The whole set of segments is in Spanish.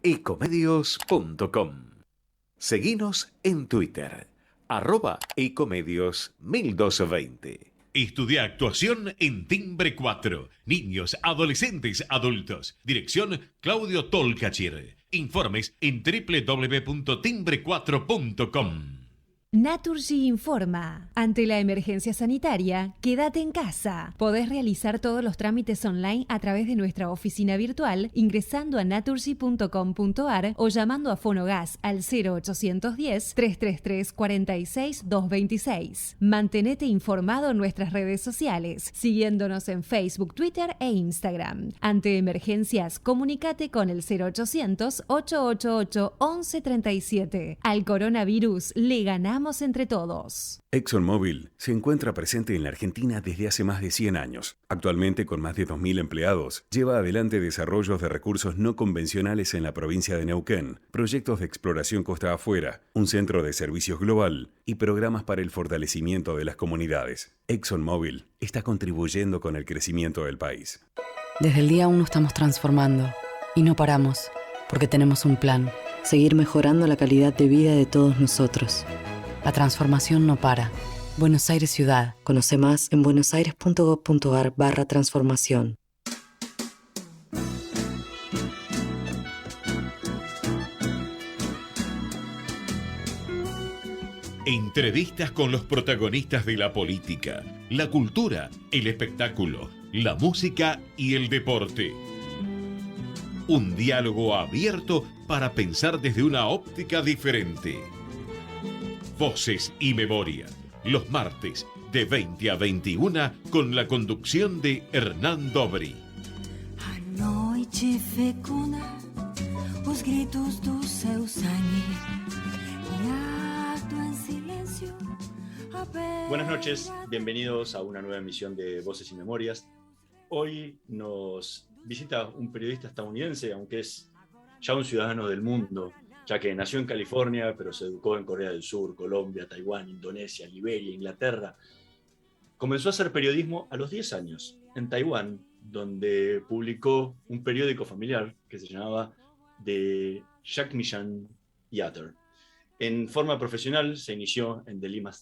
ecomedios.com. Seguinos en Twitter, @ecomedios1220. Estudia actuación en Timbre 4. Niños, adolescentes, adultos. Dirección Claudio Tolcachir. Informes en www.timbre4.com. Naturgy informa. Ante la emergencia sanitaria, quédate en casa. Podés realizar todos los trámites online a través de nuestra oficina virtual ingresando a naturgy.com.ar o llamando a Fonogas al 0810-333-46226. Mantenete informado en nuestras redes sociales, siguiéndonos en Facebook, Twitter e Instagram. Ante emergencias, comunícate con el 0800-888-1137. Al coronavirus le ganamos entre todos. ExxonMobil se encuentra presente en la Argentina desde hace más de 100 años. Actualmente, con más de 2.000 empleados, lleva adelante desarrollos de recursos no convencionales en la provincia de Neuquén, proyectos de exploración costa afuera, un centro de servicios global y programas para el fortalecimiento de las comunidades. ExxonMobil está contribuyendo con el crecimiento del país. Desde el día 1 estamos transformando y no paramos, porque tenemos un plan: seguir mejorando la calidad de vida de todos nosotros. La transformación no para. Buenos Aires Ciudad. Conoce más en buenosaires.gov.ar/transformación. Entrevistas con los protagonistas de la política, la cultura, el espectáculo, la música y el deporte. Un diálogo abierto para pensar desde una óptica diferente. Voces y Memoria, los martes de 20 a 21 con la conducción de Hernán Dobri. A noite fecunda os gritos do seu sangue e ardo en silencio. Buenas noches, bienvenidos a una nueva emisión de Voces y Memorias. Hoy nos visita un periodista estadounidense, aunque es ya un ciudadano del mundo, ya que nació en California, pero se educó en Corea del Sur, Colombia, Taiwán, Indonesia, Liberia, Inglaterra. Comenzó a hacer periodismo a los 10 años en Taiwán, donde publicó un periódico familiar que se llamaba The Jagmeet Yater. En forma profesional se inició en The Lima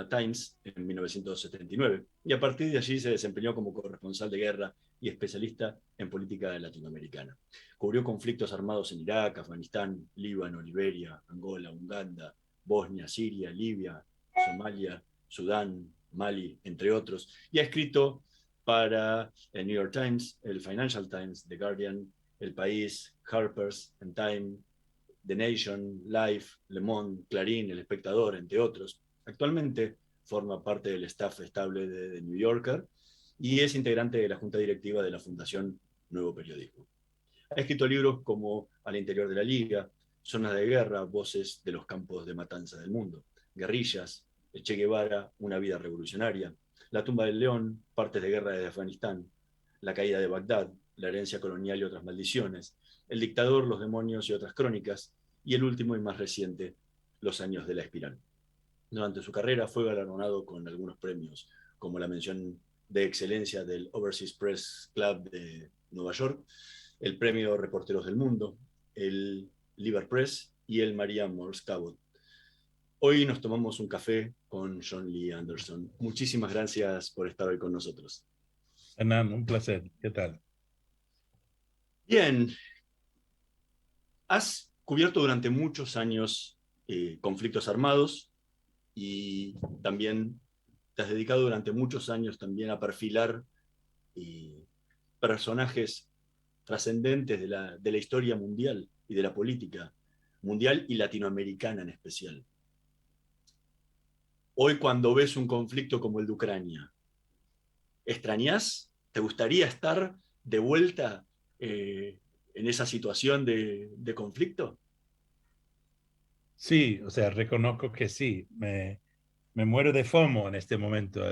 Times en 1979 y a partir de allí se desempeñó como corresponsal de guerra y especialista en política latinoamericana. Cubrió conflictos armados en Irak, Afganistán, Líbano, Liberia, Angola, Uganda, Bosnia, Siria, Libia, Somalia, Sudán, Mali, entre otros, y ha escrito para el New York Times, el Financial Times, The Guardian, El País, Harper's, and Time, The Nation, Life, Le Monde, Clarín, El Espectador, entre otros. Actualmente forma parte del staff estable de The New Yorker y es integrante de la junta directiva de la Fundación Nuevo Periodismo. Ha escrito libros como Al interior de la Liga, Zonas de Guerra, Voces de los campos de matanza del mundo, Guerrillas, El Che Guevara, Una vida revolucionaria, La tumba del león, Partes de guerra desde Afganistán, La caída de Bagdad, La herencia colonial y otras maldiciones, El dictador, los demonios y otras crónicas, y el último y más reciente, Los años de la espiral. Durante su carrera fue galardonado con algunos premios, como la mención de excelencia del Overseas Press Club de Nueva York, el premio Reporteros del Mundo, el Liber Press y el Maria Morse Cabot. Hoy nos tomamos un café con John Lee Anderson. Muchísimas gracias por estar hoy con nosotros. Hernán, un placer. ¿Qué tal? Bien. Has cubierto durante muchos años conflictos armados y también te has dedicado durante muchos años también a perfilar personajes trascendentes de la historia mundial y de la política mundial y latinoamericana en especial. Hoy, cuando ves un conflicto como el de Ucrania, ¿extrañás? ¿Te gustaría estar de vuelta en esa situación de conflicto? Sí, o sea, reconozco que sí. Me muero de FOMO en este momento.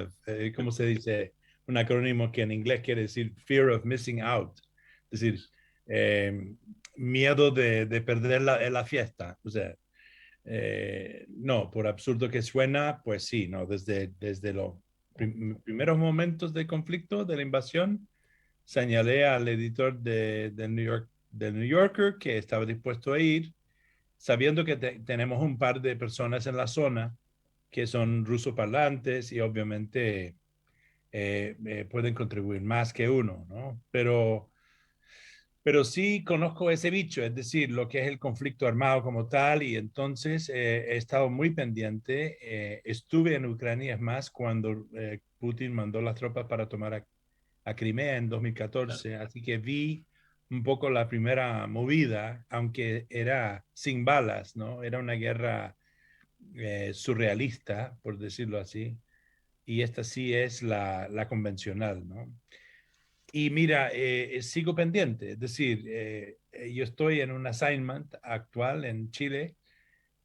¿Cómo se dice? Un acrónimo que en inglés quiere decir Fear of Missing Out. Es decir, miedo de perder la fiesta. O sea, no, por absurdo que suena, pues sí, no, desde los primeros momentos del conflicto, de la invasión, señalé al editor del New York del New Yorker que estaba dispuesto a ir, sabiendo que tenemos un par de personas en la zona que son rusoparlantes y obviamente pueden contribuir más que uno, ¿no? Pero sí conozco ese bicho, es decir, lo que es el conflicto armado como tal, y entonces he estado muy pendiente. Estuve en Ucrania, es más, cuando Putin mandó las tropas para tomar a Crimea en 2014, Claro. así que vi un poco la primera movida, aunque era sin balas, ¿no? Era una guerra surrealista, por decirlo así, y esta sí es la convencional, ¿no? Y mira, sigo pendiente, es decir, yo estoy en un assignment actual en Chile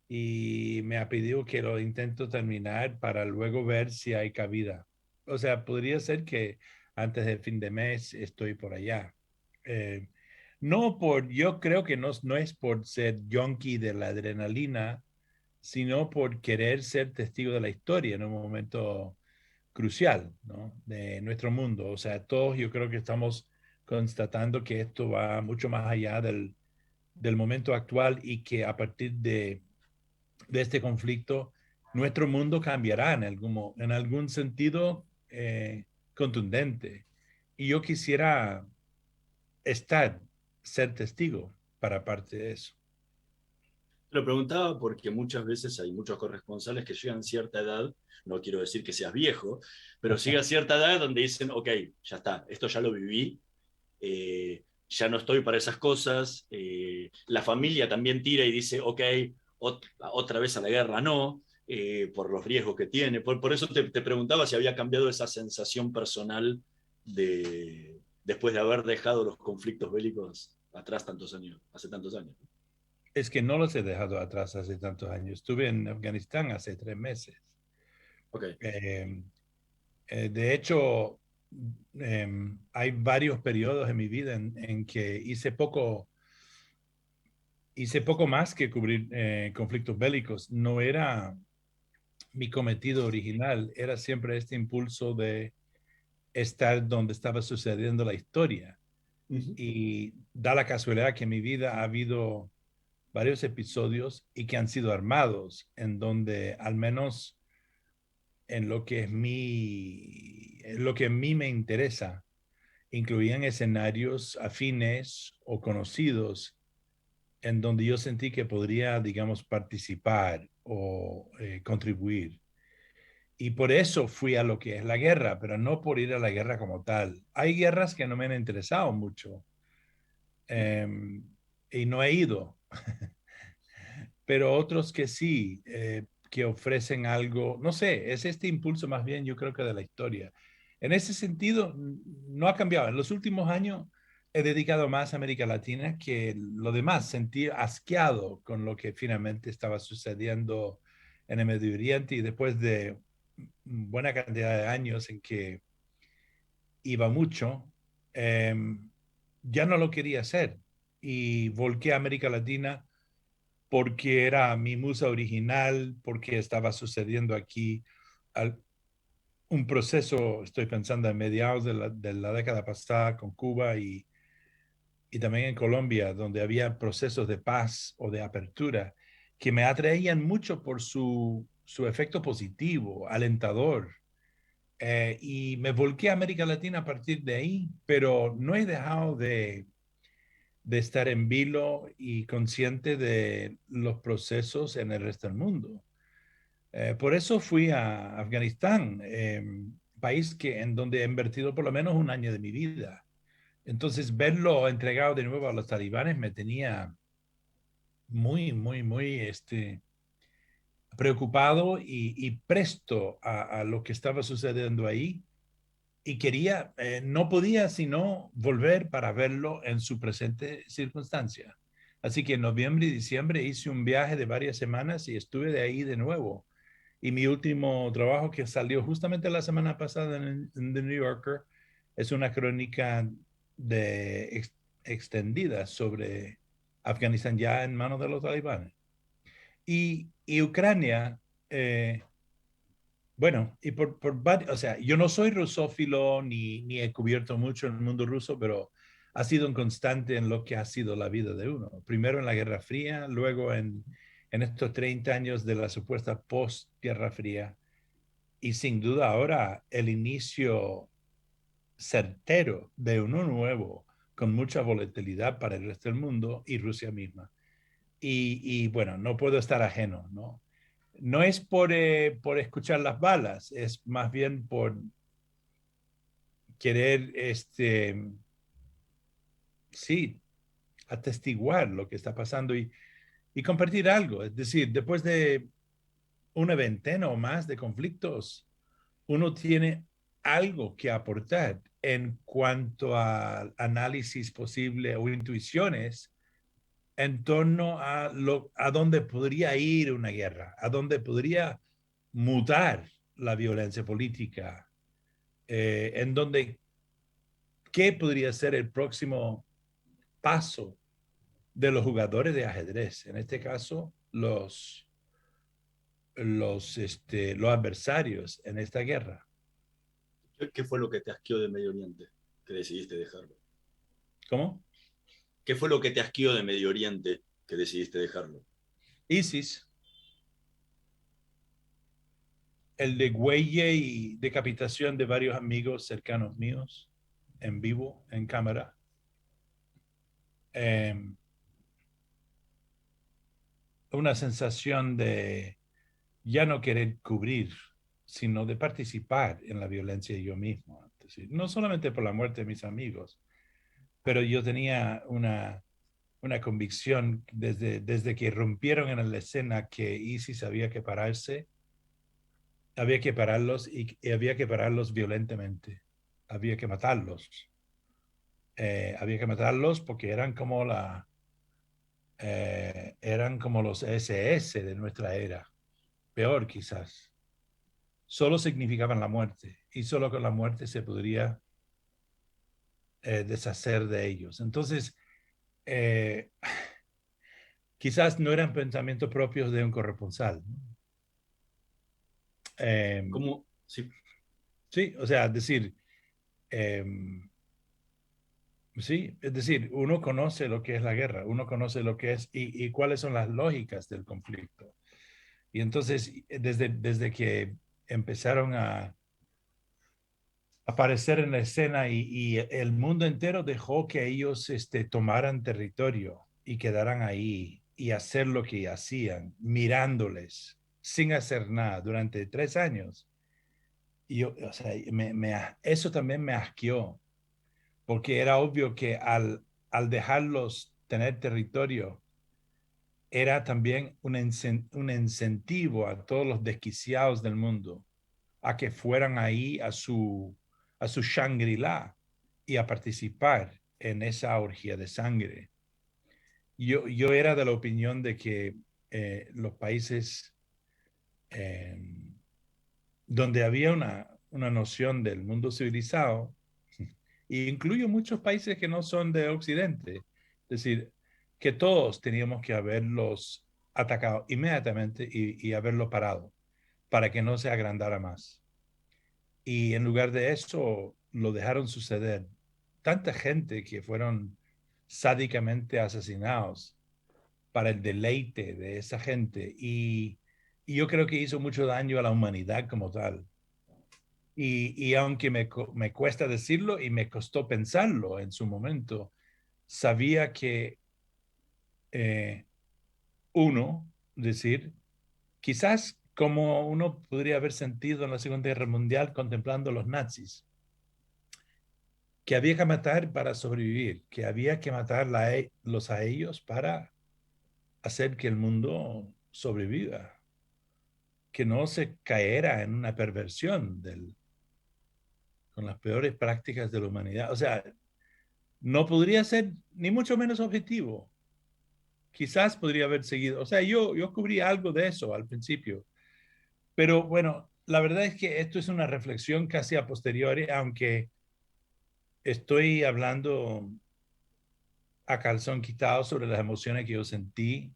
y me ha pedido que lo intento terminar para luego ver si hay cabida. O sea, podría ser que antes del fin de mes estoy por allá. Eh, yo creo que no es por ser junkie de la adrenalina, sino por querer ser testigo de la historia en un momento crucial, ¿no? De nuestro mundo. O sea, todos yo creo que estamos constatando que esto va mucho más allá del momento actual y que a partir de este conflicto, nuestro mundo cambiará en algún sentido contundente. Y yo quisiera estar, ser testigo para parte de eso. Lo preguntaba porque muchas veces hay muchos corresponsales que llegan a cierta edad, no quiero decir que seas viejo, pero llega a cierta edad donde dicen, ok, ya está, esto ya lo viví, ya no estoy para esas cosas, la familia también tira y dice, ok, otra vez a la guerra no, por los riesgos que tiene. Por eso te preguntaba si había cambiado esa sensación personal después de haber dejado los conflictos bélicos atrás tantos años, hace tantos años. Es que no los he dejado atrás hace tantos años. Estuve en Afganistán hace 3 meses. Okay. De hecho, hay varios periodos en mi vida en que hice poco más que cubrir conflictos bélicos. No era mi cometido original, era siempre este impulso de estar donde estaba sucediendo la historia. Y da la casualidad que en mi vida ha habido varios episodios y que han sido armados, en donde al menos en lo que a mí me interesa, incluían escenarios afines o conocidos en donde yo sentí que podría, digamos, participar o contribuir. Y por eso fui a lo que es la guerra, pero no por ir a la guerra como tal. Hay guerras que no me han interesado mucho y no he ido, pero otros que sí, que ofrecen algo, no sé, es este impulso más bien, yo creo que de la historia. En ese sentido, no ha cambiado. En los últimos años he dedicado más a América Latina que lo demás. Sentí asqueado con lo que finalmente estaba sucediendo en el Medio Oriente y después de buena cantidad de años en que iba mucho, ya no lo quería hacer y volqué a América Latina porque era mi musa original, porque estaba sucediendo aquí un proceso, estoy pensando en mediados de la década pasada con Cuba y también en Colombia, donde había procesos de paz o de apertura que me atraían mucho por su efecto positivo, alentador. Y me volqué a América Latina a partir de ahí, pero no he dejado de estar en vilo y consciente de los procesos en el resto del mundo. Por eso fui a Afganistán, país en donde he invertido por lo menos un año de mi vida. Entonces, verlo entregado de nuevo a los talibanes me tenía muy preocupado y presto a lo que estaba sucediendo ahí. Y no podía sino volver para verlo en su presente circunstancia. Así que en noviembre y diciembre hice un viaje de varias semanas y estuve de ahí de nuevo. Y mi último trabajo que salió justamente la semana pasada en The New Yorker es una crónica extendida sobre Afganistán ya en manos de los talibanes. Y Ucrania, bueno, y o sea, yo no soy rusófilo ni he cubierto mucho el mundo ruso, pero ha sido un constante en lo que ha sido la vida de uno. Primero en la Guerra Fría, luego en estos 30 años de la supuesta post-Guerra Fría, y sin duda ahora el inicio certero de uno nuevo, con mucha volatilidad para el resto del mundo y Rusia misma. Y bueno, no puedo estar ajeno, ¿no? No es por escuchar las balas, es más bien por querer, sí, atestiguar lo que está pasando y compartir algo. Es decir, después de una veintena o más de conflictos, uno tiene algo que aportar en cuanto a análisis posible o intuiciones en torno a dónde podría ir una guerra, a dónde podría mutar la violencia política, en donde qué podría ser el próximo paso de los jugadores de ajedrez, en este caso los adversarios en esta guerra. ¿Qué fue lo que te asqueó de Medio Oriente que decidiste dejarlo? ¿Cómo? ¿Qué fue lo que te asqueó de Medio Oriente que decidiste dejarlo? ISIS, el degüelle y decapitación de varios amigos cercanos míos en vivo, en cámara. Una sensación de ya no querer cubrir, sino de participar en la violencia yo mismo. Es decir, no solamente por la muerte de mis amigos, pero yo tenía una convicción desde que rompieron en la escena que ISIS había que pararse, había que pararlos y había que pararlos violentamente, había que matarlos. Había que matarlos porque eran como eran como los SS de nuestra era, peor quizás. Solo significaban la muerte y solo con la muerte se podría deshacer de ellos. Entonces, quizás no eran pensamientos propios de un corresponsal. ¿Cómo? Sí. Sí, o sea, decir, sí, es decir, uno conoce lo que es la guerra, uno conoce lo que es y cuáles son las lógicas del conflicto. Y entonces, desde que empezaron a aparecer en la escena y el mundo entero dejó que ellos tomaran territorio y quedaran ahí y hacer lo que hacían, mirándoles sin hacer nada durante 3 años. Y yo, o sea, eso también me asqueó, porque era obvio que al dejarlos tener territorio, era también un incentivo a todos los desquiciados del mundo a que fueran ahí a su Shangri-La y a participar en esa orgía de sangre. Yo era de la opinión de que los países donde había una noción del mundo civilizado, e incluyo muchos países que no son de Occidente, es decir, que todos teníamos que haberlos atacado inmediatamente y haberlo parado para que no se agrandara más. Y en lugar de eso, lo dejaron suceder. Tanta gente que fueron sádicamente asesinados para el deleite de esa gente. Y yo creo que hizo mucho daño a la humanidad como tal. Y aunque me cuesta decirlo y me costó pensarlo en su momento, sabía que uno, decir, quizás como uno podría haber sentido en la Segunda Guerra Mundial contemplando a los nazis, que había que matar para sobrevivir, que había que matar a ellos para hacer que el mundo sobreviva, que no se caera en una perversión con las peores prácticas de la humanidad. O sea, no podría ser ni mucho menos objetivo. Quizás podría haber seguido. O sea, yo cubrí algo de eso al principio. Pero bueno, la verdad es que esto es una reflexión casi a posteriori, aunque estoy hablando a calzón quitado sobre las emociones que yo sentí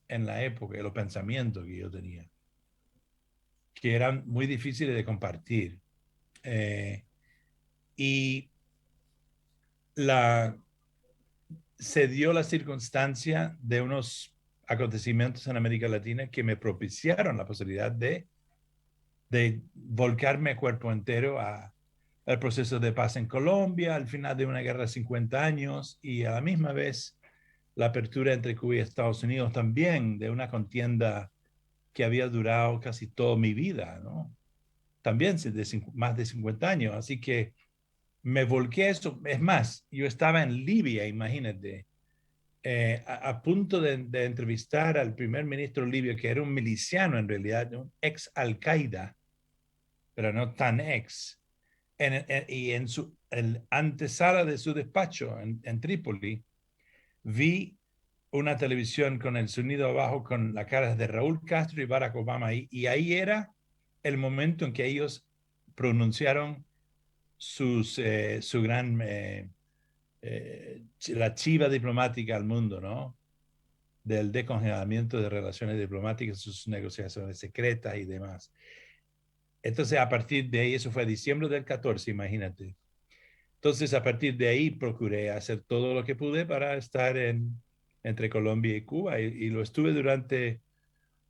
en la época, los pensamientos que yo tenía, que eran muy difíciles de compartir. Y la se dio la circunstancia de unos acontecimientos en América Latina que me propiciaron la posibilidad de volcarme a cuerpo entero al proceso de paz en Colombia, al final de una guerra de 50 años y a la misma vez la apertura entre Cuba y Estados Unidos también de una contienda que había durado casi toda mi vida, ¿no? También más de 50 años. Así que me volqué a eso. Es más, yo estaba en Libia, imagínate, a punto de entrevistar al primer ministro libio, que era un miliciano en realidad, un ex Al-Qaeda, pero no tan ex. Y en su antesala de su despacho en Trípoli, vi una televisión con el sonido abajo con la cara de Raúl Castro y Barack Obama y ahí era el momento en que ellos pronunciaron su gran la chiva diplomática al mundo, ¿no? Del descongelamiento de relaciones diplomáticas, sus negociaciones secretas y demás. Entonces, a partir de ahí, eso fue diciembre del 14, imagínate. Entonces, a partir de ahí, procuré hacer todo lo que pude para estar entre Colombia y Cuba y lo estuve durante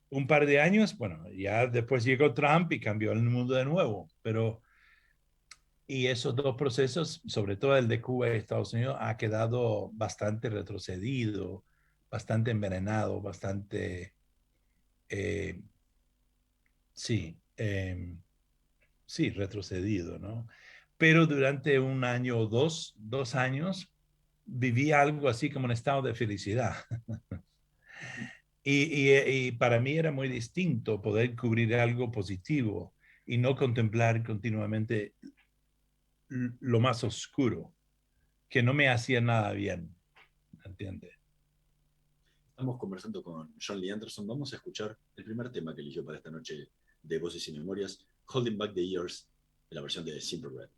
un par de años. Bueno, ya después llegó Trump y cambió el mundo de nuevo, y esos dos procesos, sobre todo el de Cuba y Estados Unidos, ha quedado bastante retrocedido, bastante envenenado, bastante, sí, sí, retrocedido, ¿no? Pero durante un año o dos años, viví algo así como un estado de felicidad. Y para mí era muy distinto poder cubrir algo positivo y no contemplar continuamente lo más oscuro, que no me hacía nada bien, ¿entiendes? Estamos conversando con John Lee Anderson. Vamos a escuchar el primer tema que eligió para esta noche de Voces y Memorias, Holding Back the Years, en la versión de Simple Red.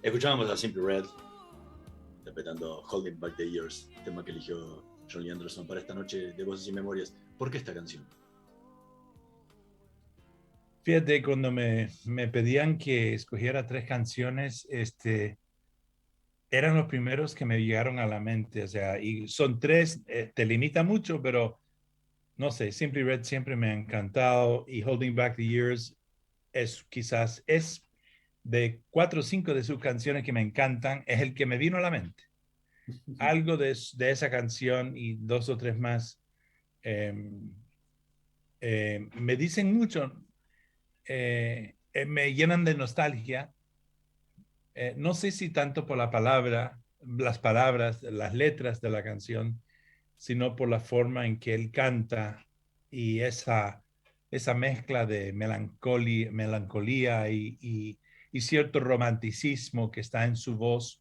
Escuchábamos a Simple Red interpretando Holding Back the Years, tema que eligió John Lee Anderson para esta noche de Voces y Memorias. ¿Por qué esta canción? Fíjate, cuando me pedían que escogiera 3 canciones, eran los primeros que me llegaron a la mente. O sea, y son 3, te limita mucho, pero no sé, Simply Red siempre me ha encantado y Holding Back the Years quizás de 4 o 5 de sus canciones que me encantan, es el que me vino a la mente. Algo de esa canción y 2 o 3 más me dicen mucho, me llenan de nostalgia. No sé si tanto por las palabras, las letras de la canción, sino por la forma en que él canta y esa mezcla de melancolía y cierto romanticismo que está en su voz,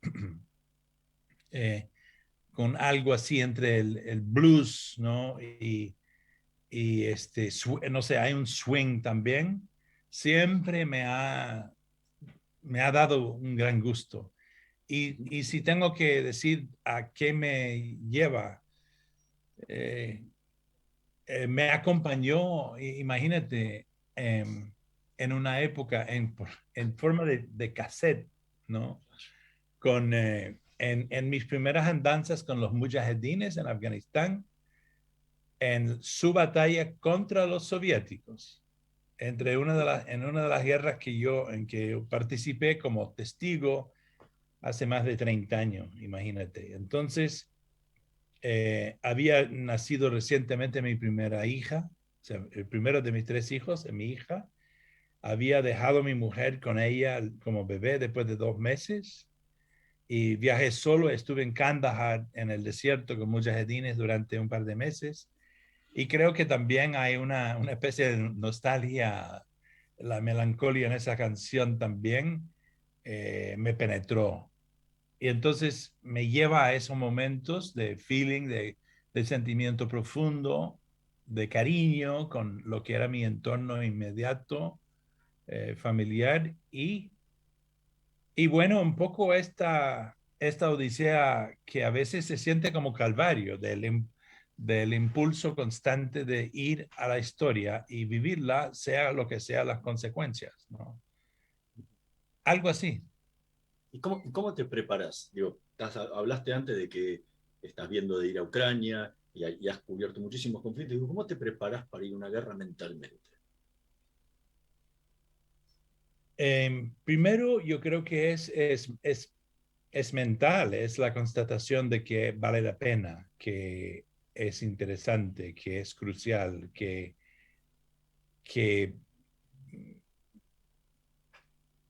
con algo así entre el blues, ¿no? No sé, hay un swing también. Siempre me ha dado un gran gusto. Y si tengo que decir a qué me lleva, me acompañó, imagínate, en una época en forma de cassette, ¿no? En mis primeras andanzas con los mujahedines en Afganistán, en su batalla contra los soviéticos, en una de las guerras en que yo participé como testigo hace más de 30 años, imagínate. Entonces, había nacido recientemente mi primera hija, o sea, el primero de mis 3 hijos, mi hija. Había dejado a mi mujer con ella como bebé después de 2 meses y viajé solo, estuve en Kandahar, en el desierto, con mujahedines durante un par de meses. Y creo que también hay una especie de nostalgia, la melancolía en esa canción también me penetró. Y entonces me lleva a esos momentos de feeling, de sentimiento profundo, de cariño con lo que era mi entorno inmediato, familiar. Y bueno, un poco esta odisea que a veces se siente como calvario del impulso constante de ir a la historia y vivirla, sea lo que sean las consecuencias, ¿no? Algo así. ¿Y cómo te preparas? Digo, hablaste antes de que estás viendo de ir a Ucrania y has cubierto muchísimos conflictos. Digo, ¿cómo te preparas para ir a una guerra mentalmente? Primero, yo creo que es mental, es la constatación de que vale la pena, que es interesante, que es crucial, que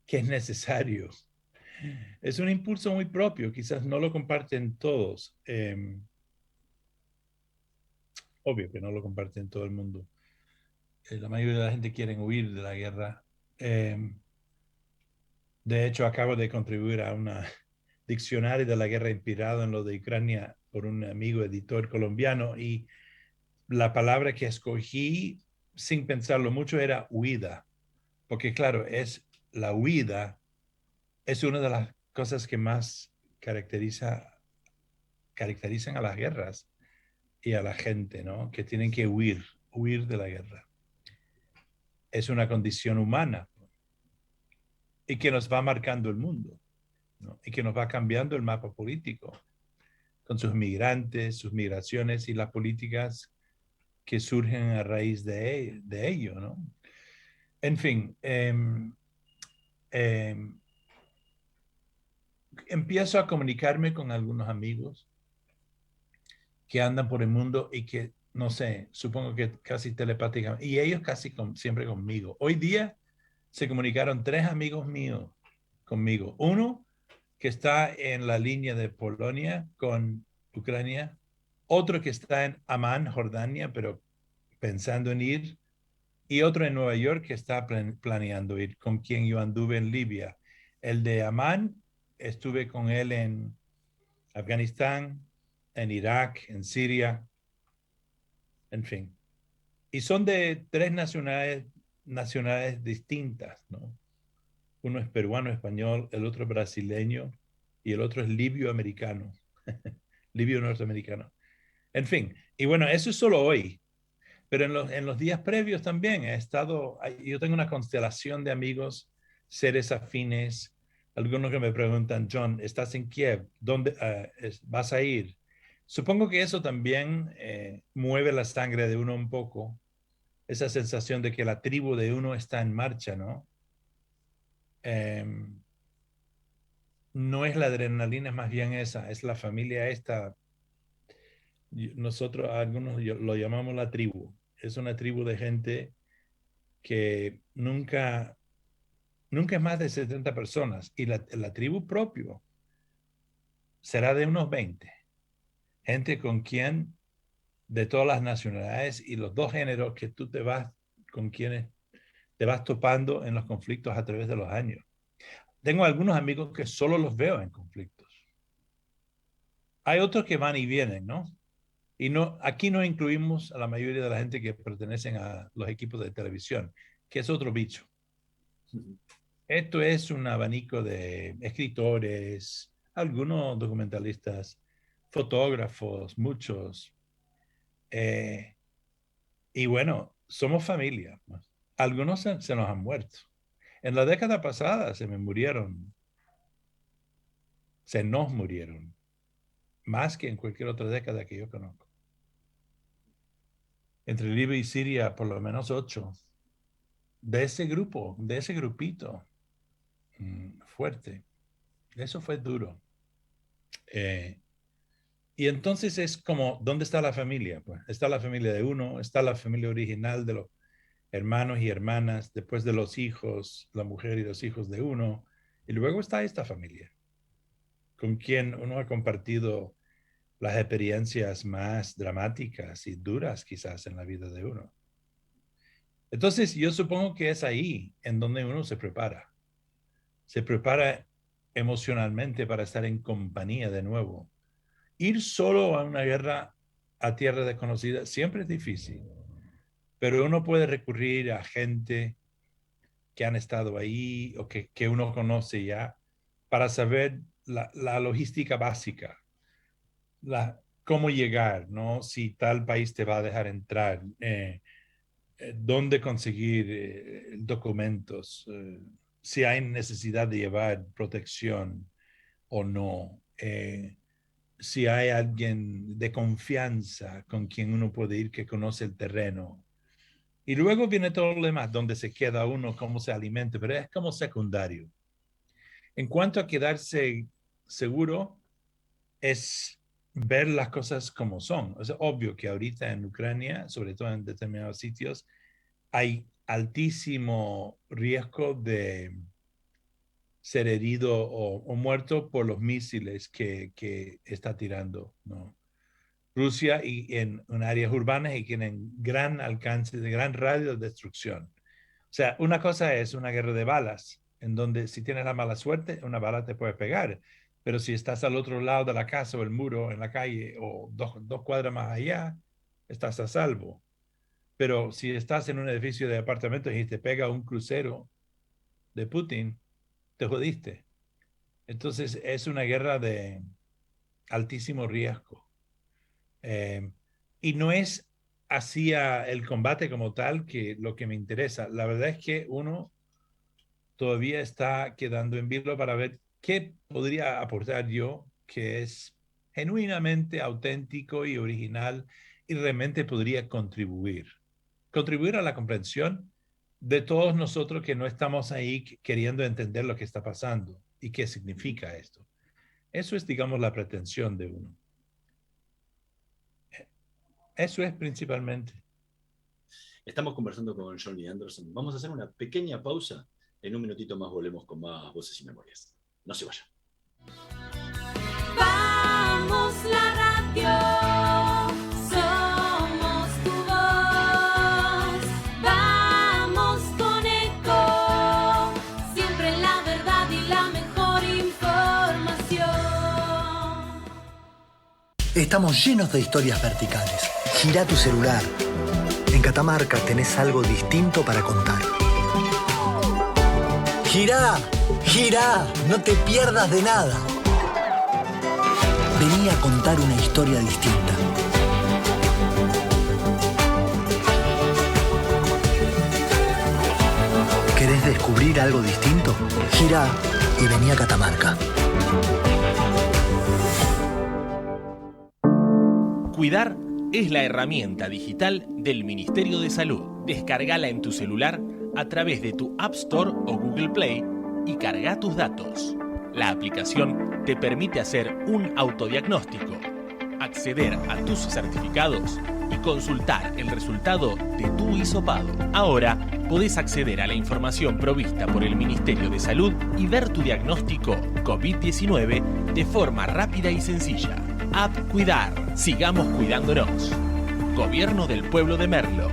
es necesario. Es un impulso muy propio, quizás no lo comparten todos. Obvio que no lo comparten todo el mundo. La mayoría de la gente quiere huir de la guerra. De hecho, acabo de contribuir a un diccionario de la guerra inspirado en lo de Ucrania por un amigo editor colombiano y la palabra que escogí sin pensarlo mucho era huida, porque claro, la huida es una de las cosas que más caracterizan a las guerras y a la gente, ¿no? Que tienen que huir de la guerra. Es una condición humana y que nos va marcando el mundo, ¿no? Y que nos va cambiando el mapa político con sus migrantes, sus migraciones y las políticas que surgen a raíz de ello, ¿no? En fin, empiezo a comunicarme con algunos amigos que andan por el mundo y que, no sé, supongo que casi telepáticamente, y ellos casi siempre conmigo. Hoy día se comunicaron 3 amigos míos conmigo. Uno que está en la línea de Polonia con Ucrania, otro que está en Amán, Jordania, pero pensando en ir, y otro en Nueva York que está planeando ir, con quien yo anduve en Libia. El de Amán, estuve con él en Afganistán, en Irak, en Siria, en fin. Y son de 3 nacionalidades distintas, ¿no? Uno es peruano, español, el otro brasileño y el otro es libio-americano, libio-norteamericano. En fin, y bueno, eso es solo hoy. Pero en los días previos también yo tengo una constelación de amigos, seres afines, algunos que me preguntan, John, ¿estás en Kiev? ¿Dónde vas a ir? Supongo que eso también mueve la sangre de uno un poco, esa sensación de que la tribu de uno está en marcha, ¿no? No es la adrenalina, es más bien esa, es la familia esta. Nosotros, algunos lo llamamos la tribu. Es una tribu de gente que nunca es más de 70 personas. Y la tribu propio será de unos 20. Gente con quien, de todas las nacionalidades y los dos géneros que con quienes te vas topando en los conflictos a través de los años. Tengo algunos amigos que solo los veo en conflictos. Hay otros que van y vienen, ¿no? Y aquí no incluimos a la mayoría de la gente que pertenecen a los equipos de televisión, que es otro bicho. Esto es un abanico de escritores, algunos documentalistas, fotógrafos, muchos. Y bueno, somos familia. Algunos se nos han muerto. En la década pasada se nos murieron más que en cualquier otra década que yo conozco. Entre Libia y Siria, por lo menos 8. De ese grupito fuerte. Eso fue duro. Y entonces es como, ¿dónde está la familia? Pues está la familia de uno, está la familia original de los hermanos y hermanas, después de los hijos, la mujer y los hijos de uno, y luego está esta familia, con quien uno ha compartido las experiencias más dramáticas y duras quizás en la vida de uno. Entonces yo supongo que es ahí en donde uno se prepara emocionalmente para estar en compañía de nuevo. Ir solo a una guerra a tierra desconocida siempre es difícil, pero uno puede recurrir a gente que han estado ahí o que uno conoce ya para saber la logística básica, cómo llegar, ¿no? Si tal país te va a dejar entrar, dónde conseguir documentos, si hay necesidad de llevar protección o no, si hay alguien de confianza con quien uno puede ir que conoce el terreno. Y luego viene todo lo demás, dónde se queda uno, cómo se alimenta, pero es como secundario. En cuanto a quedarse seguro, es ver las cosas como son. Es obvio que ahorita en Ucrania, sobre todo en determinados sitios, hay altísimo riesgo de ser herido o muerto por los misiles que está tirando, ¿no? Rusia y en áreas urbanas y tienen gran alcance, de gran radio de destrucción. O sea, una cosa es una guerra de balas, en donde si tienes la mala suerte, una bala te puede pegar. Pero si estás al otro lado de la casa o el muro en la calle o dos cuadras más allá, estás a salvo. Pero si estás en un edificio de apartamentos y te pega un crucero de Putin, te jodiste. Entonces es una guerra de altísimo riesgo. Y no es hacia el combate como tal que lo que me interesa. La verdad es que uno todavía está quedando en vilo para ver qué podría aportar yo, que es genuinamente auténtico y original y realmente podría contribuir a la comprensión de todos nosotros que no estamos ahí queriendo entender lo que está pasando y qué significa esto. Eso es, digamos, la pretensión de uno. Eso es principalmente. Estamos conversando con Johnny Anderson. Vamos a hacer una pequeña pausa. En un minutito más volvemos con más Voces y Memorias. No se vayan. Vamos la radio, somos tu voz. Vamos con Eco, siempre la verdad y la mejor información. Estamos llenos de historias verticales. Gira tu celular. En Catamarca tenés algo distinto para contar. ¡Girá! ¡Girá! No te pierdas de nada. Vení a contar una historia distinta. descubrir algo distinto? Gira y vení a Catamarca. Cuidar es la herramienta digital del Ministerio de Salud. Descárgala en tu celular a través de tu App Store o Google Play y carga tus datos. La aplicación te permite hacer un autodiagnóstico, acceder a tus certificados y consultar el resultado de tu hisopado. Ahora podés acceder a la información provista por el Ministerio de Salud y ver tu diagnóstico COVID-19 de forma rápida y sencilla. App Cuidar. Sigamos cuidándonos. Gobierno del Pueblo de Merlo.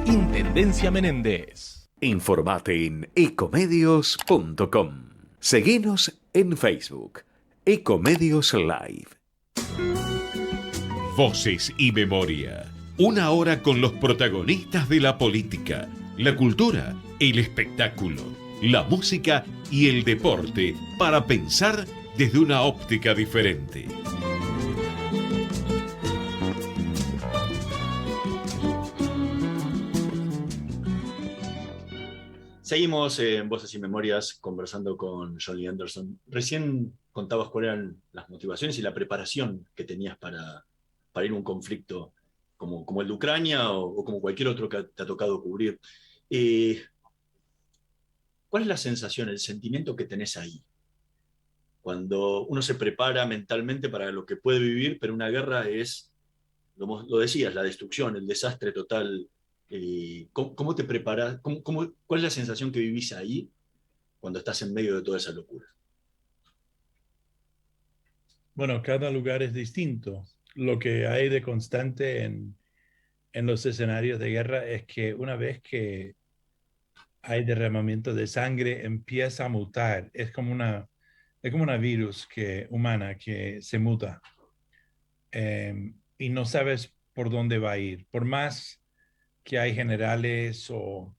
Intendencia Menéndez. Informate en ecomedios.com. Seguinos en Facebook. Ecomedios Live. Voces y memoria. Una hora con los protagonistas de la política, la cultura, el espectáculo, la música y el deporte para pensar desde una óptica diferente. Seguimos en Voces y Memorias conversando con Johnny Anderson. Recién contabas cuáles eran las motivaciones y la preparación que tenías para ir a un conflicto como el de Ucrania o como cualquier otro que te ha tocado cubrir. ¿Cuál es la sensación, el sentimiento que tenés ahí? Cuando uno se prepara mentalmente para lo que puede vivir, pero una guerra es, lo decías, la destrucción, el desastre total. ¿Cómo te preparas? ¿Cuál es la sensación que vivís ahí cuando estás en medio de toda esa locura? Bueno, cada lugar es distinto. Lo que hay de constante en los escenarios de guerra es que una vez que hay derramamiento de sangre, empieza a mutar. Es como una virus humana que se muta. Y no sabes por dónde va a ir. Por más que hay generales o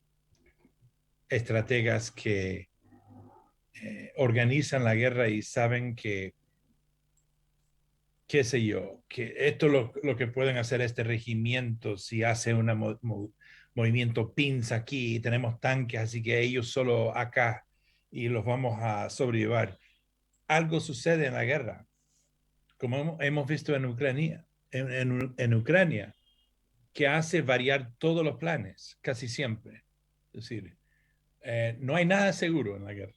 estrategas que organizan la guerra y saben que, qué sé yo, que esto es lo que pueden hacer este regimiento si hace un movimiento pinza aquí, tenemos tanques, así que ellos solo acá y los vamos a sobrellevar. Algo sucede en la guerra, como hemos visto en Ucrania, en Ucrania, que hace variar todos los planes, casi siempre. Es decir, no hay nada seguro en la guerra.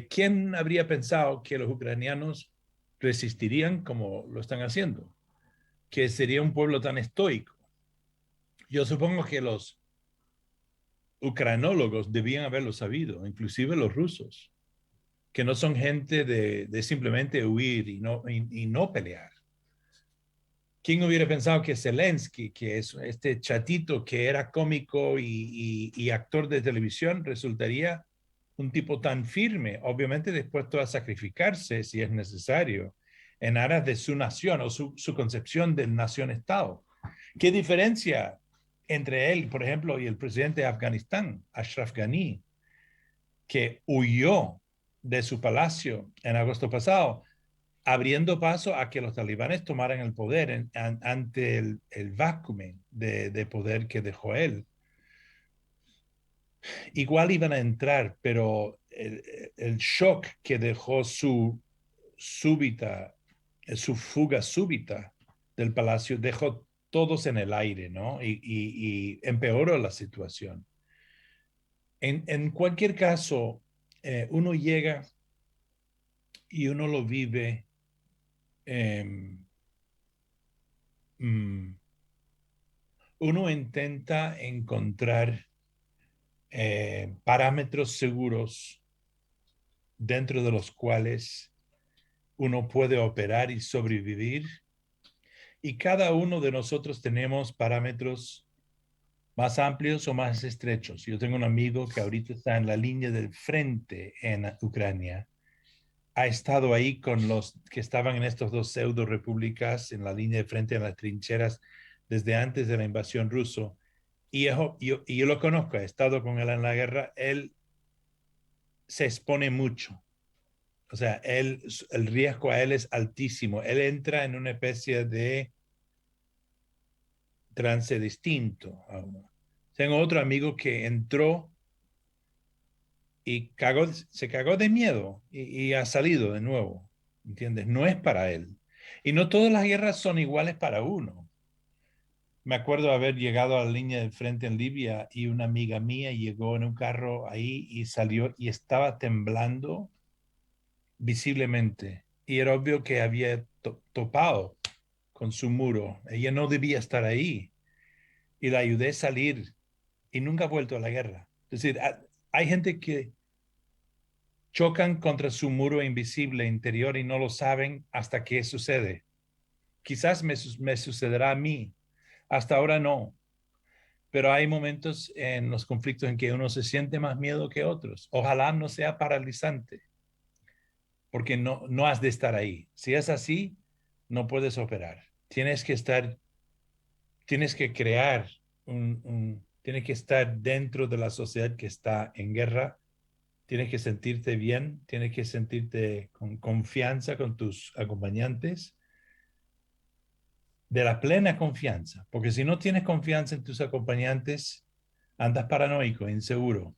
¿Quién habría pensado que los ucranianos resistirían como lo están haciendo? Que sería un pueblo tan estoico. Yo supongo que los ucranólogos debían haberlo sabido, inclusive los rusos, que no son gente de simplemente huir y no pelear. ¿Quién hubiera pensado que Zelensky, que es este chatito que era cómico y actor de televisión, resultaría un tipo tan firme, obviamente dispuesto a sacrificarse si es necesario, en aras de su nación o su concepción del nación-estado? ¿Qué diferencia entre él, por ejemplo, y el presidente de Afganistán, Ashraf Ghani, que huyó de su palacio en agosto pasado, abriendo paso a que los talibanes tomaran el poder ante el vacuum de poder que dejó él? Igual iban a entrar, pero el shock que dejó su fuga súbita del palacio dejó todos en el aire, ¿no? Y empeoró la situación. En cualquier caso, uno llega y uno lo vive. Uno intenta encontrar parámetros seguros dentro de los cuales uno puede operar y sobrevivir. Y cada uno de nosotros tenemos parámetros más amplios o más estrechos. Yo tengo un amigo que ahorita está en la línea del frente en Ucrania. Ha estado ahí con los que estaban en estas dos pseudo repúblicas en la línea de frente, en las trincheras, desde antes de la invasión rusa. Y yo lo conozco, he estado con él en la guerra. Él se expone mucho. O sea, el riesgo a él es altísimo. Él entra en una especie de trance distinto. Tengo otro amigo que entró y se cagó de miedo y ha salido de nuevo, ¿entiendes? No es para él. Y no todas las guerras son iguales para uno. Me acuerdo haber llegado a la línea del frente en Libia y una amiga mía llegó en un carro ahí y salió y estaba temblando visiblemente. Y era obvio que había topado con su muro. Ella no debía estar ahí. Y la ayudé a salir y nunca ha vuelto a la guerra. Es decir, hay gente que chocan contra su muro invisible interior y no lo saben hasta que sucede. Quizás me sucederá a mí. Hasta ahora no. Pero hay momentos en los conflictos en que uno se siente más miedo que otros. Ojalá no sea paralizante, porque no has de estar ahí. Si es así, no puedes operar. Tienes que crear tienes que estar dentro de la sociedad que está en guerra. Tienes que sentirte bien, tienes que sentirte con confianza con tus acompañantes, de la plena confianza, porque si no tienes confianza en tus acompañantes, andas paranoico, inseguro,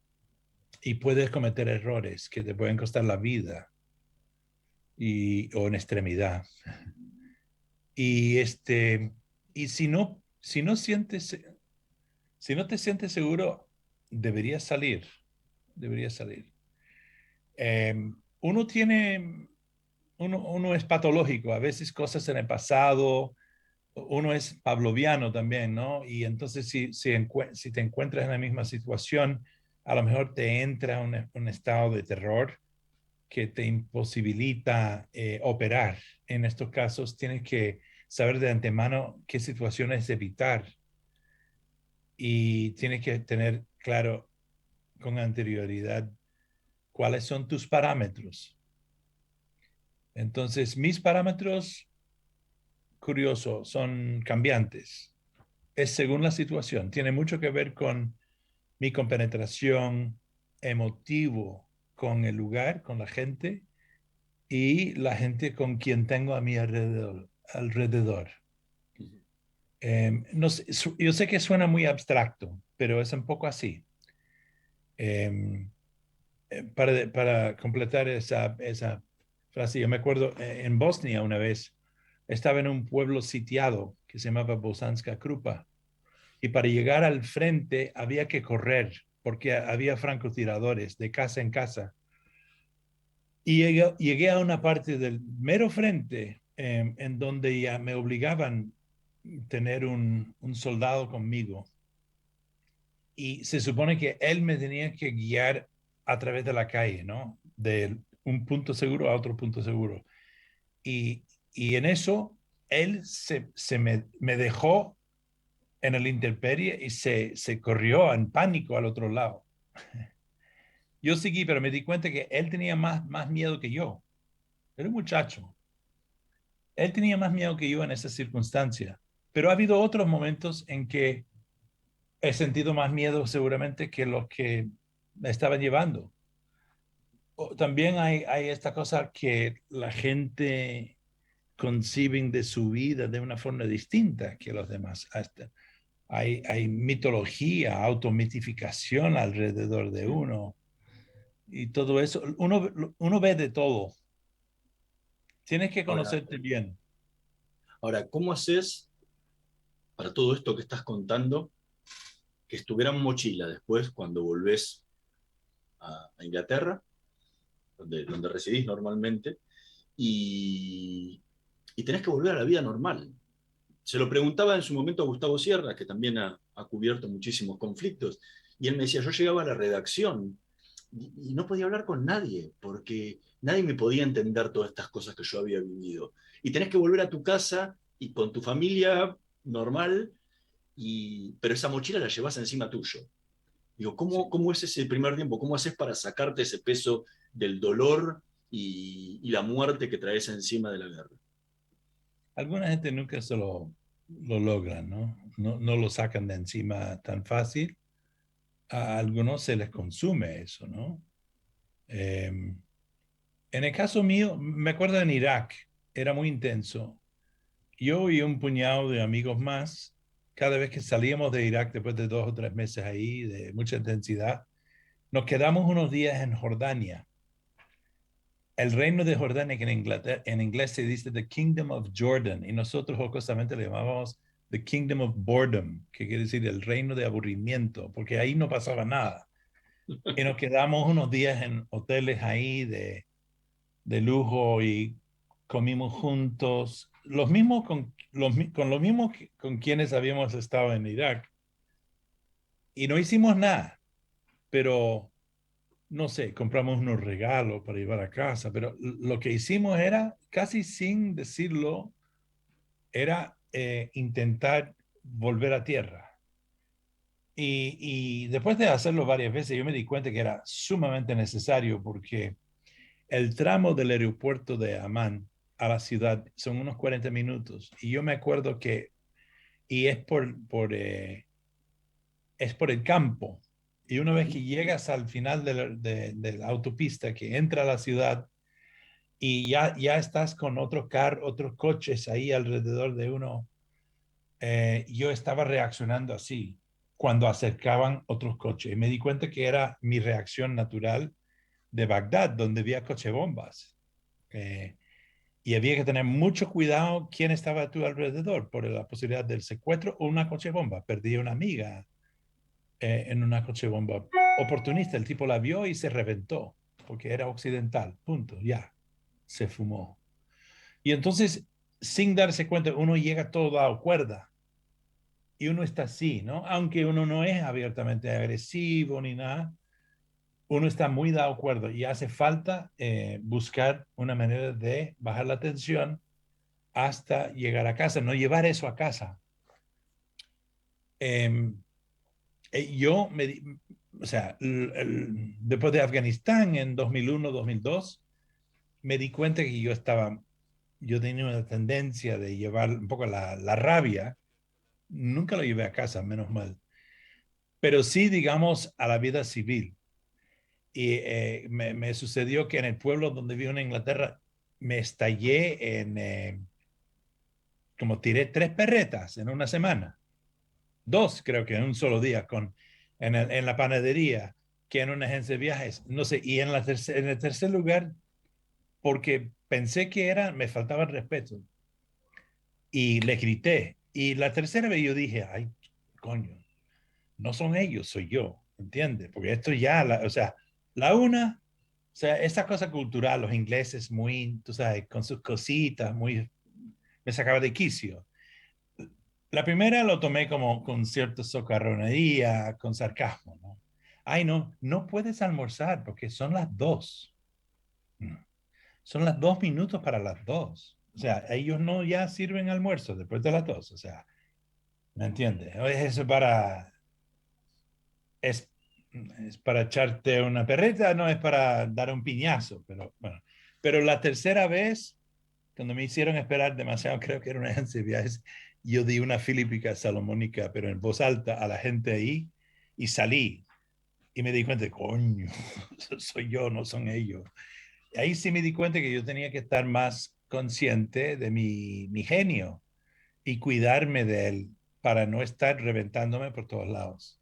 y puedes cometer errores que te pueden costar la vida o en extremidad. Y si no te sientes seguro, deberías salir. Uno es patológico, a veces cosas en el pasado, uno es pavloviano también, ¿no? Y entonces si te encuentras en la misma situación, a lo mejor te entra un estado de terror que te imposibilita operar. En estos casos tienes que saber de antemano qué situaciones evitar y tienes que tener claro con anterioridad cuáles son tus parámetros. Entonces, mis parámetros, curioso, son cambiantes. Es según la situación. Tiene mucho que ver con mi compenetración emotivo con el lugar, con la gente y la gente con quien tengo a mi alrededor. No sé, yo sé que suena muy abstracto, pero es un poco así. Para completar esa frase, yo me acuerdo en Bosnia una vez, estaba en un pueblo sitiado que se llamaba Bosanska Krupa, y para llegar al frente había que correr porque había francotiradores de casa en casa. Y llegué a una parte del mero frente en donde ya me obligaban a tener un soldado conmigo. Y se supone que él me tenía que guiar a través de la calle, ¿no? De un punto seguro a otro punto seguro. Y en eso, él me dejó en el intemperie y se corrió en pánico al otro lado. Yo seguí, pero me di cuenta que él tenía más miedo que yo. Era un muchacho. Él tenía más miedo que yo en esa circunstancia. Pero ha habido otros momentos en que he sentido más miedo seguramente que los que me estaban llevando. También hay esta cosa que la gente conciben de su vida de una forma distinta que los demás. Hay mitología, automitificación alrededor de uno y todo eso. Uno ve de todo. Tienes que conocerte bien. Ahora, ¿cómo haces para todo esto que estás contando que estuviera en mochila después cuando volvés a Inglaterra, donde residís normalmente, y tenés que volver a la vida normal? Se lo preguntaba en su momento a Gustavo Sierra, que también ha cubierto muchísimos conflictos, y él me decía, yo llegaba a la redacción y no podía hablar con nadie, porque nadie me podía entender todas estas cosas que yo había vivido. Y tenés que volver a tu casa y con tu familia normal, pero esa mochila la llevas encima tuyo. Digo, ¿cómo es ese primer tiempo? ¿Cómo haces para sacarte ese peso del dolor y la muerte que traes encima de la guerra? Alguna gente nunca se lo logra, ¿no? No lo sacan de encima tan fácil. A algunos se les consume eso, ¿no? En el caso mío, me acuerdo en Irak, era muy intenso. Yo y un puñado de amigos más, cada vez que salíamos de Irak después de 2 o 3 meses ahí, de mucha intensidad, nos quedamos unos días en Jordania. El reino de Jordania, que en inglés se dice The Kingdom of Jordan, y nosotros jocosamente le llamábamos The Kingdom of Boredom, que quiere decir el reino de aburrimiento, porque ahí no pasaba nada. Y nos quedamos unos días en hoteles ahí de lujo y comimos juntos, los mismos con los mismos con quienes habíamos estado en Irak. Y no hicimos nada, pero no sé, compramos unos regalos para llevar a casa, pero lo que hicimos era, casi sin decirlo, era intentar volver a tierra. Y después de hacerlo varias veces, yo me di cuenta que era sumamente necesario porque el tramo del aeropuerto de Amán a la ciudad son unos 40 minutos. Y yo me acuerdo que, y es por el campo. Y una vez que llegas al final de la autopista que entra a la ciudad y ya estás con otros coches ahí alrededor de uno, yo estaba reaccionando así cuando acercaban otros coches. Y me di cuenta que era mi reacción natural de Bagdad, donde había cochebombas. Y había que tener mucho cuidado quién estaba a tu alrededor por la posibilidad del secuestro o una cochebomba. Perdí una amiga en una cochebomba oportunista. El tipo la vio y se reventó porque era occidental. Punto. Ya. Se fumó. Y entonces, sin darse cuenta, uno llega todo dado cuerda. Y uno está así, ¿no? Aunque uno no es abiertamente agresivo ni nada, uno está muy dado cuerda y hace falta buscar una manera de bajar la tensión hasta llegar a casa, no llevar eso a casa. O sea, después de Afganistán en 2001, 2002, me di cuenta que yo tenía una tendencia de llevar un poco la rabia. Nunca lo llevé a casa, menos mal. Pero sí, digamos, a la vida civil. Y me sucedió que en el pueblo donde vivo en Inglaterra, me estallé como tiré 3 perretas en una semana. 2, creo que en un solo día, en la panadería, que en una agencia de viajes. No sé, y en el tercer lugar, porque pensé que me faltaba el respeto. Y le grité. Y la tercera vez yo dije, ay, coño, no son ellos, soy yo, ¿entiendes? Porque esto ya, o sea, esa cosa cultural, los ingleses muy, tú sabes, con sus cositas, me sacaba de quicio. La primera lo tomé como con cierta socarronería, con sarcasmo, ¿no? Ay, no puedes almorzar porque son las 2. Son las 2 minutos para las 2. O sea, ellos no ya sirven almuerzo después de las 2. O sea, ¿me entiendes? Eso es para echarte una perreta, no es para dar un piñazo, pero bueno. Pero la tercera vez, cuando me hicieron esperar demasiado, creo que era una agencia de viajes, yo di una filípica salomónica, pero en voz alta a la gente ahí, y salí. Y me di cuenta, coño, soy yo, no son ellos. Y ahí sí me di cuenta que yo tenía que estar más consciente de mi genio y cuidarme de él para no estar reventándome por todos lados.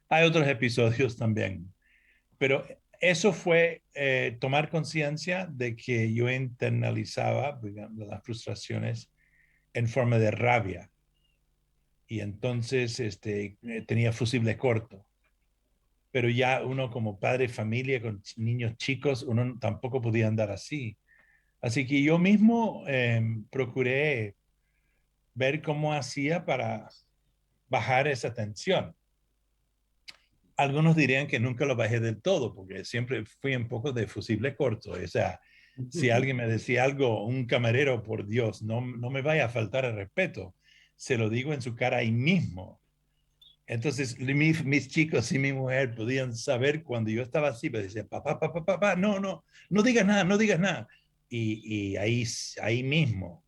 Hay otros episodios también, pero eso fue tomar conciencia de que yo internalizaba, digamos, las frustraciones en forma de rabia. Y entonces tenía fusible corto. Pero ya uno como padre de familia con niños chicos, uno tampoco podía andar así. Así que yo mismo procuré ver cómo hacía para bajar esa tensión. Algunos dirían que nunca lo bajé del todo, porque siempre fui un poco de fusible corto. O sea, si alguien me decía algo, un camarero, por Dios, no me vaya a faltar el respeto. Se lo digo en su cara ahí mismo. Entonces, mis chicos y mi mujer podían saber cuando yo estaba así, pero decían, papá, no digas nada, no digas nada. Y ahí mismo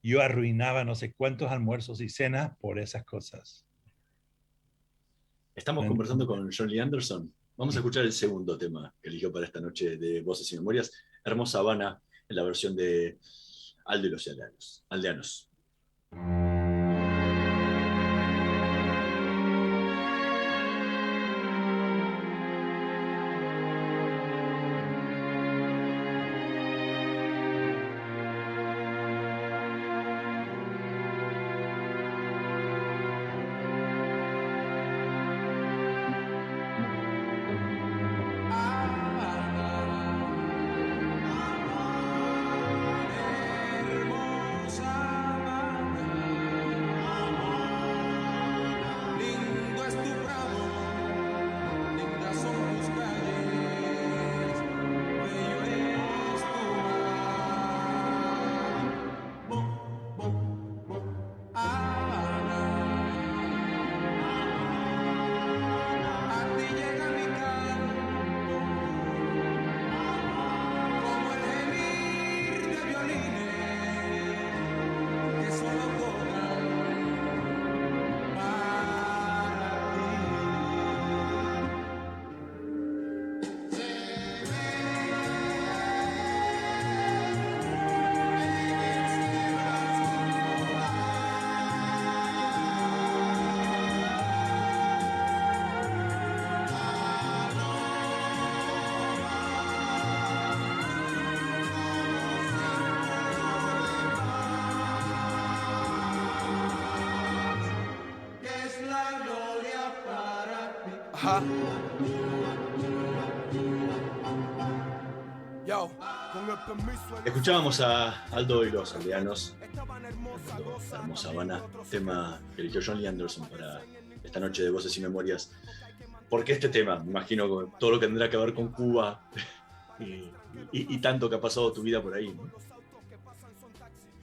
yo arruinaba no sé cuántos almuerzos y cenas por esas cosas. Estamos conversando con Johnny Anderson. Vamos a escuchar el segundo tema que eligió para esta noche de Voces y Memorias, Hermosa Habana, en la versión de Aldo y los Aldeanos. Escuchábamos a Aldo y los Aldeanos, Hermosa Habana, tema que eligió John Lee Anderson para esta noche de Voces y Memorias. ¿Por qué este tema? Me imagino con todo lo que tendrá que ver con Cuba y tanto que ha pasado tu vida por ahí, ¿no?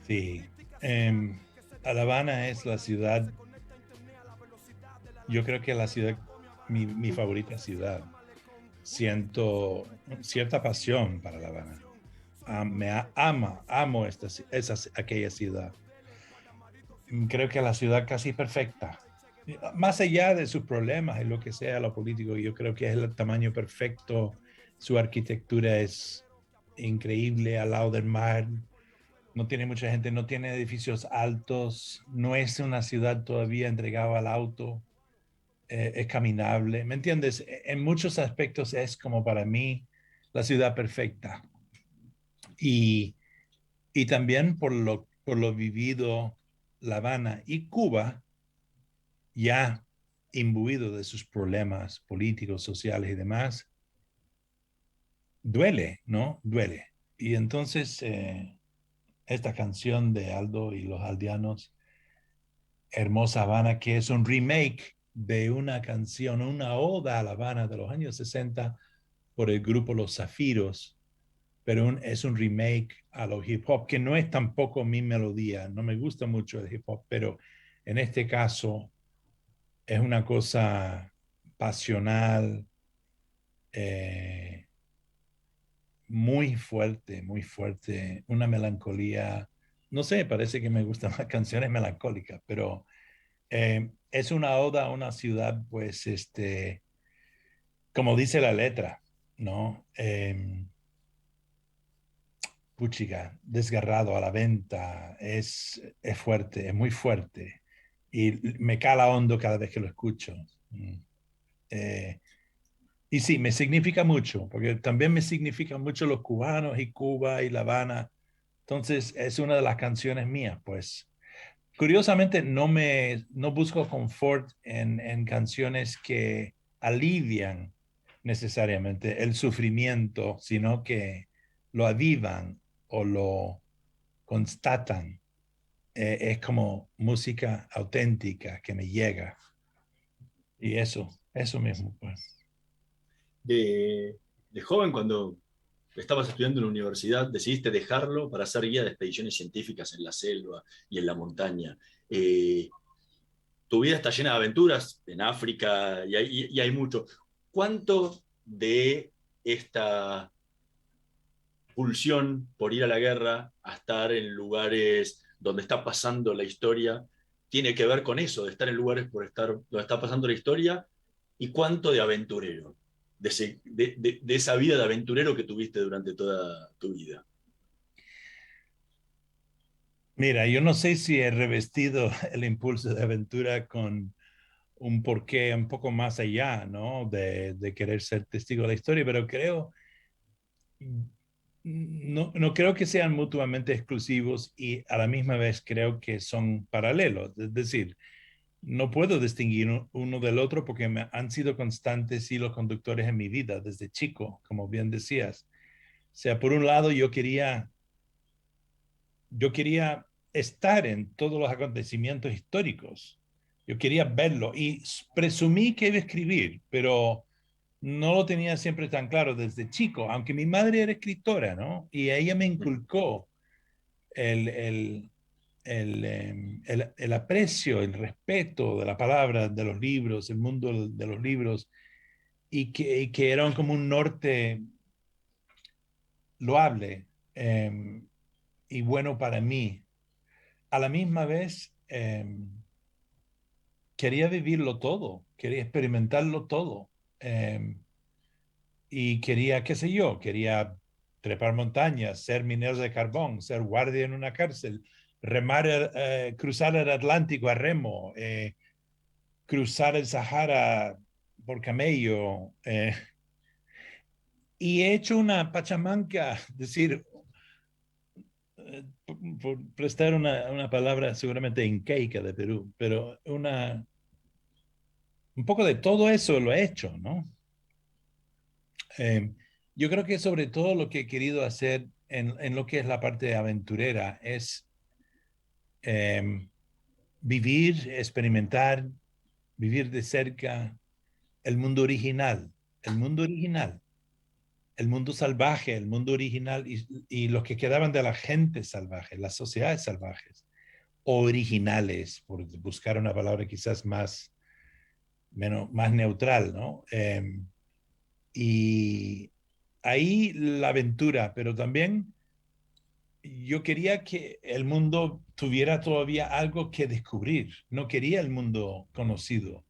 Sí. La Habana es la ciudad, yo creo que la ciudad, mi favorita ciudad. Siento cierta pasión para La Habana. Amo aquella ciudad. Creo que es la ciudad casi perfecta. Más allá de sus problemas y lo que sea lo político, yo creo que es el tamaño perfecto. Su arquitectura es increíble al lado del mar. No tiene mucha gente, no tiene edificios altos. No es una ciudad todavía entregada al auto. Es caminable. ¿Me entiendes? En muchos aspectos es como para mí la ciudad perfecta. Y también por lo vivido La Habana y Cuba, ya imbuido de sus problemas políticos, sociales y demás, duele, ¿no? Duele. Y entonces esta canción de Aldo y los Aldeanos, Hermosa Habana, que es un remake de una canción, una oda a La Habana de los años 60 por el grupo Los Zafiros, pero es un remake a lo hip hop, que no es tampoco mi melodía, no me gusta mucho el hip hop, pero en este caso es una cosa pasional, muy fuerte, una melancolía, no sé, parece que me gustan las canciones melancólicas, pero es una oda a una ciudad, pues, como dice la letra, ¿no? Puchiga, desgarrado a la venta, es fuerte, es muy fuerte y me cala hondo cada vez que lo escucho. Y sí, me significa mucho, porque también me significan mucho los cubanos y Cuba y La Habana. Entonces es una de las canciones mías, pues. Curiosamente no busco confort en canciones que alivian necesariamente el sufrimiento, sino que lo avivan o lo constatan. Es como música auténtica que me llega. Y eso mismo, pues. De joven, cuando estabas estudiando en la universidad, decidiste dejarlo para ser guía de expediciones científicas en la selva y en la montaña. Tu vida está llena de aventuras en África y hay mucho. ¿Cuánto de esta pulsión por ir a la guerra, a estar en lugares donde está pasando la historia, tiene que ver con eso, de estar en lugares donde está pasando la historia, y cuánto de aventurero, de esa vida de aventurero que tuviste durante toda tu vida? Mira, yo no sé si he revestido el impulso de aventura con un porqué un poco más allá, ¿no? De querer ser testigo de la historia, pero no creo que sean mutuamente exclusivos y a la misma vez creo que son paralelos. Es decir, no puedo distinguir uno del otro porque han sido constantes hilos conductores en mi vida desde chico, como bien decías. O sea, por un lado yo quería estar en todos los acontecimientos históricos. Yo quería verlo y presumí que iba a escribir, pero no lo tenía siempre tan claro desde chico, aunque mi madre era escritora, ¿no? Y ella me inculcó el aprecio, el respeto de la palabra, de los libros, el mundo de los libros, y que eran como un norte loable y bueno para mí. A la misma vez, quería vivirlo todo, quería experimentarlo todo. Y quería, qué sé yo, quería trepar montañas, ser minero de carbón, ser guardia en una cárcel, remar, cruzar el Atlántico a remo, cruzar el Sahara por camello. Y he hecho una pachamanca, decir, por prestar una palabra seguramente incaica de Perú, pero una un poco de todo eso lo he hecho, ¿no? Yo creo que sobre todo lo que he querido hacer en lo que es la parte aventurera es vivir, experimentar, vivir de cerca el mundo original, el mundo salvaje, el mundo original y los que quedaban de la gente salvaje, las sociedades salvajes, o originales, por buscar una palabra quizás más neutral, ¿no? Y ahí la aventura, pero también yo quería que el mundo tuviera todavía algo que descubrir. No quería el mundo conocido.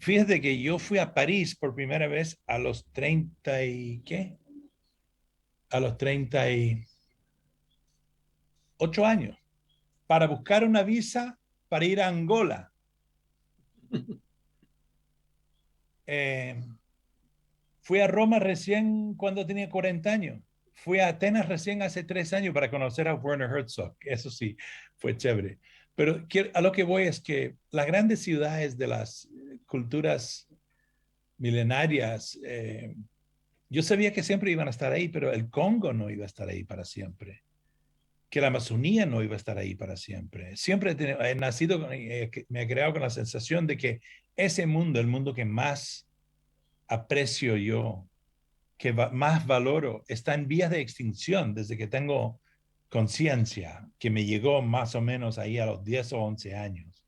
Fíjate que yo fui a París por primera vez a los 30 y ¿qué? A los 38 años para buscar una visa para ir a Angola. Fui a Roma recién cuando tenía 40 años. Fui a Atenas recién hace 3 años para conocer a Werner Herzog. Eso sí, fue chévere. Pero a lo que voy es que las grandes ciudades de las culturas milenarias, yo sabía que siempre iban a estar ahí, pero el Congo no iba a estar ahí para siempre. Que la Amazonía no iba a estar ahí para siempre. Siempre he nacido, me he creado con la sensación de que ese mundo, el mundo que más aprecio yo, que más valoro, está en vías de extinción desde que tengo conciencia, que me llegó más o menos ahí a los 10 o 11 años.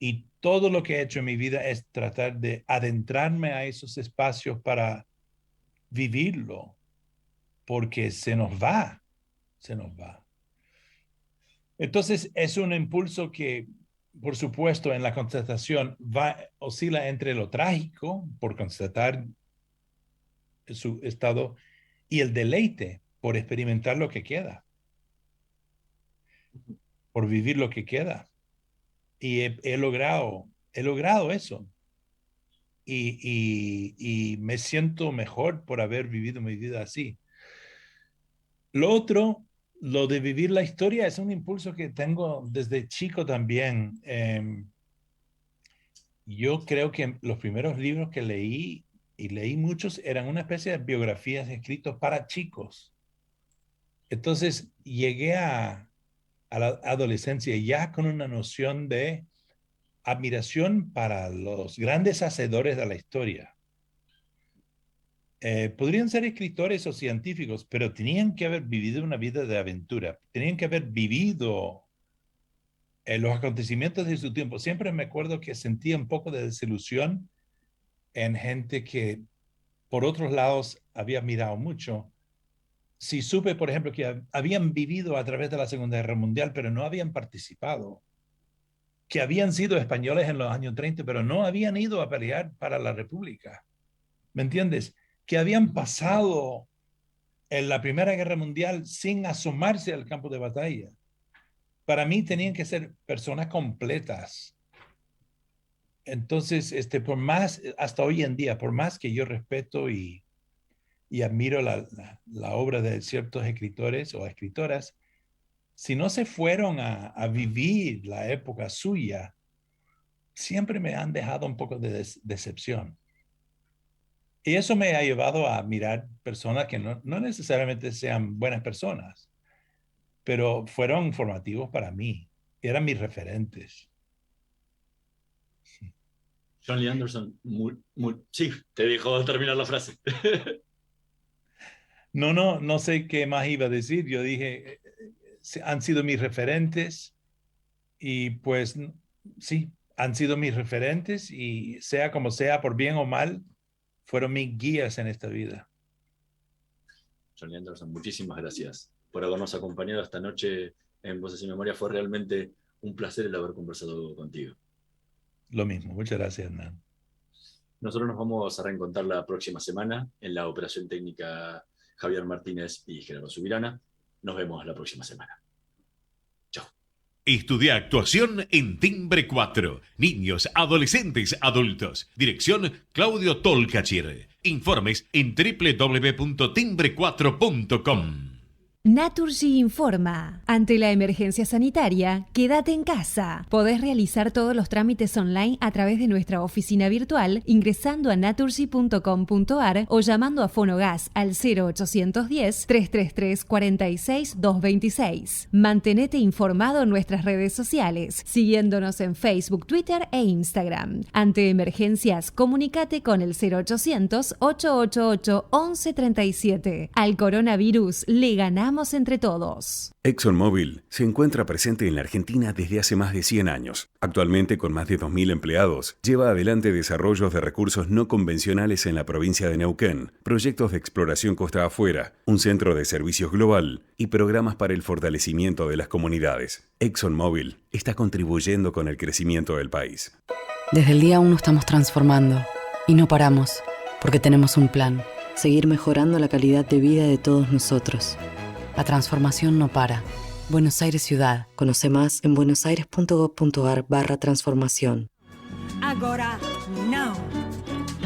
Y todo lo que he hecho en mi vida es tratar de adentrarme a esos espacios para vivirlo, porque se nos va. Entonces es un impulso que, por supuesto, en la constatación oscila entre lo trágico, por constatar su estado, y el deleite, por experimentar lo que queda, por vivir lo que queda. Y he logrado eso. Y me siento mejor por haber vivido mi vida así. Lo otro, lo de vivir la historia, es un impulso que tengo desde chico también. Yo creo que los primeros libros que leí, y leí muchos, eran una especie de biografías escritas para chicos. Entonces llegué a la adolescencia ya con una noción de admiración para los grandes hacedores de la historia. Podrían ser escritores o científicos, pero tenían que haber vivido una vida de aventura, tenían que haber vivido los acontecimientos de su tiempo. Siempre me acuerdo que sentía un poco de desilusión en gente que por otros lados había mirado mucho. Si supe, por ejemplo, que habían vivido a través de la Segunda Guerra Mundial, pero no habían participado, que habían sido españoles en los años 30, pero no habían ido a pelear para la República. ¿Me entiendes? Que habían pasado en la Primera Guerra Mundial sin asomarse al campo de batalla. Para mí tenían que ser personas completas. Entonces, por más, hasta hoy en día, por más que yo respeto y admiro la obra de ciertos escritores o escritoras, si no se fueron a vivir la época suya, siempre me han dejado un poco de decepción. Y eso me ha llevado a mirar personas que no necesariamente sean buenas personas, pero fueron formativos para mí, eran mis referentes. John Lee Anderson, sí, te dijo terminar la frase. No sé qué más iba a decir. Yo dije, han sido mis referentes y pues sí, han sido mis referentes y sea como sea, por bien o mal, fueron mis guías en esta vida. John Lee Anderson, muchísimas gracias por habernos acompañado esta noche en Voces y Memoria. Fue realmente un placer el haber conversado contigo. Lo mismo, muchas gracias, Hernán. Nosotros nos vamos a reencontrar la próxima semana en la operación técnica Javier Martínez y Gerardo Subirana. Nos vemos la próxima semana. Chao. Estudia actuación en Timbre 4. Niños, adolescentes, adultos. Dirección Claudio Tolcachir. Informes en www.timbre4.com. Naturgy informa. Ante la emergencia sanitaria, quédate en casa. Podés realizar todos los trámites online a través de nuestra oficina virtual ingresando a naturgy.com.ar o llamando a Fonogas al 0810-333-46-226. Mantenete informado en nuestras redes sociales, siguiéndonos en Facebook, Twitter e Instagram. Ante emergencias, comunícate con el 0800-888-1137. Al coronavirus le ganamos entre todos. ExxonMobil se encuentra presente en la Argentina desde hace más de 100 años. Actualmente, con más de 2.000 empleados, lleva adelante desarrollos de recursos no convencionales en la provincia de Neuquén, proyectos de exploración costa afuera, un centro de servicios global y programas para el fortalecimiento de las comunidades. ExxonMobil está contribuyendo con el crecimiento del país. Desde el día 1 estamos transformando y no paramos, porque tenemos un plan, seguir mejorando la calidad de vida de todos nosotros. La transformación no para. Buenos Aires Ciudad. Conoce más en buenosaires.gov.ar/transformación. Agora